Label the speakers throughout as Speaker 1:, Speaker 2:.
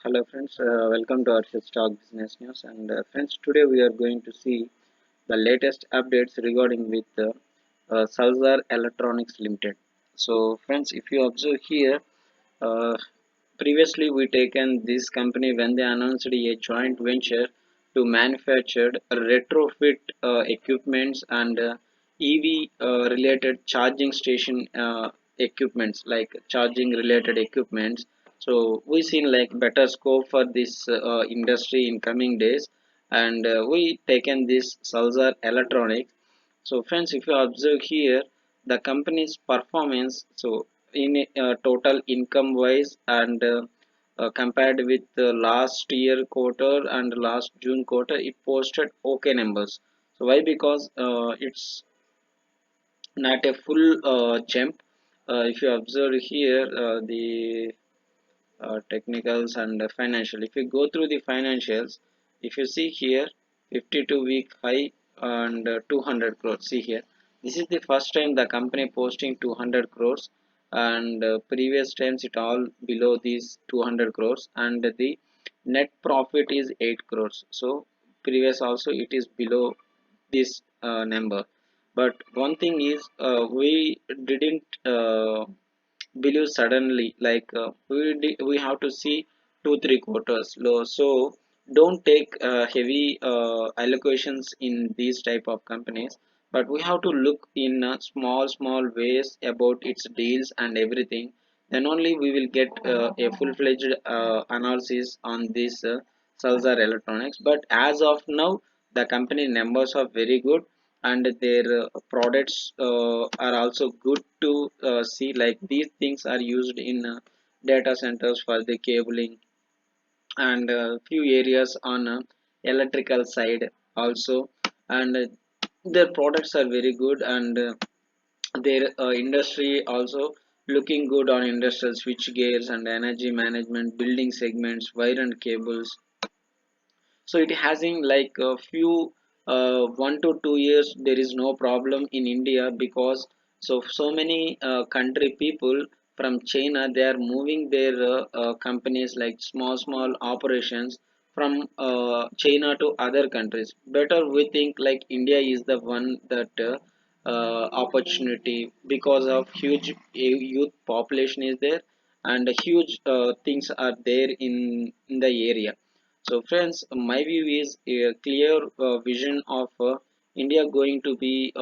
Speaker 1: Hello friends, welcome to our Stock Business News. And friends, today we are going to see the latest updates regarding with Salzar Electronics Limited. So friends, if you observe here, uh, previously we taken this company when they announced a joint venture to manufacture retrofit equipments and EV related charging station equipments like charging related equipments. So we seen like better scope for this industry in coming days, and we taken this Salzar Electronics. So friends, if you observe here, the company's performance, so in total income wise and compared with the last year quarter and last June quarter, it posted okay numbers. So why? Because it's not a full jump. If you observe here, the technicals and financial. If you go through the financials, if you see here 52-week high and 200 crores. See here, this is the first time the company posting 200 crores, and previous times it all below these 200 crores, and the net profit is 8 crores. So previous also it is below this number. But one thing is, we didn't believe suddenly, like we have to see 2-3 quarters low. So don't take heavy allocations in these type of companies, but we have to look in small ways about its deals and everything. Then only we will get a full-fledged analysis on this Salzar Electronics. But as of now, the company numbers are very good, and their products are also good to see. Like these things are used in data centers for the cabling, and few areas on electrical side also. And their products are very good, and their industry also looking good on industrial switch gears and energy management, building segments, wire and cables. So it has in like a few 1 to 2 years there is no problem in India, because so many country people from China, they are moving their companies like small operations from China to other countries. Better we think like India is the one that opportunity, because of huge youth population is there, and huge things are there in the area. So, friends, my view is a clear vision of India going to be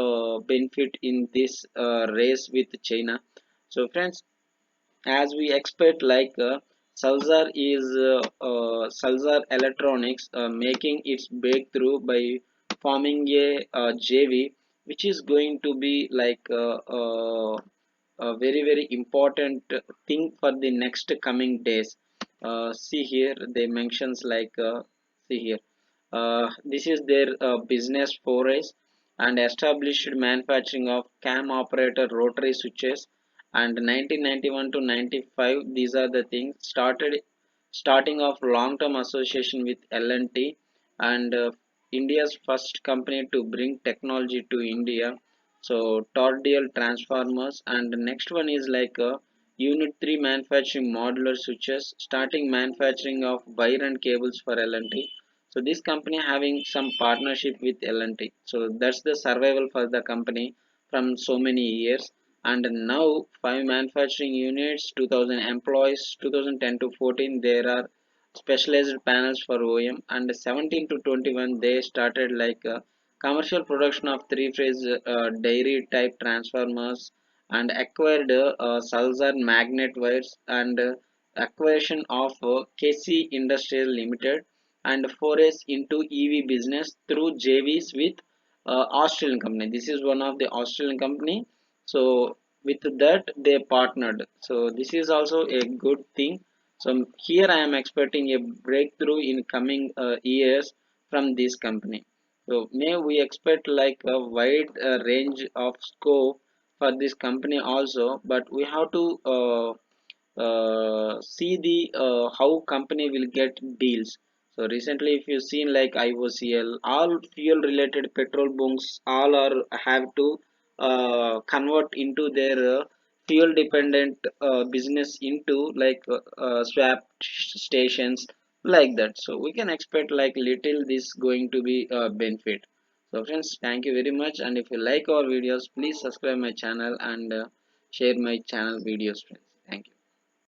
Speaker 1: benefit in this race with China. So, friends, as we expect, like Salzar Electronics making its breakthrough by forming a JV, which is going to be like a very important thing for the next coming days. See here, they mentions like see here, this is their business forays and established manufacturing of cam operator rotary switches, and 1991 to 95, these are the things starting of long term association with L&T, and India's first company to bring technology to India. So Tordial transformers, and the next one is like unit 3 manufacturing modular switches, starting manufacturing of wire and cables for L&T. So this company having some partnership with L&T. So that's the survival for the company from so many years. And now 5 manufacturing units, 2000 employees, 2010 to 14 there are specialized panels for OEM, and 17 to 21 they started like commercial production of three-phase dairy type transformers, and acquired Salzar magnet wires, and acquisition of KC Industrial Limited, and forays into EV business through JVs with Australian company. This is one of the Australian company. So with that they partnered. So this is also a good thing. So here I am expecting a breakthrough in coming years from this company. So may we expect like a wide range of scope for this company also, but we have to see the how company will get deals. So recently, if you seen like IOCL, all fuel related petrol bunks all are have to convert into their fuel dependent business into like swap stations like that. So we can expect like little this going to be a benefit. So friends, thank you very much, and if you like our videos, please subscribe my channel and share my channel videos, friends.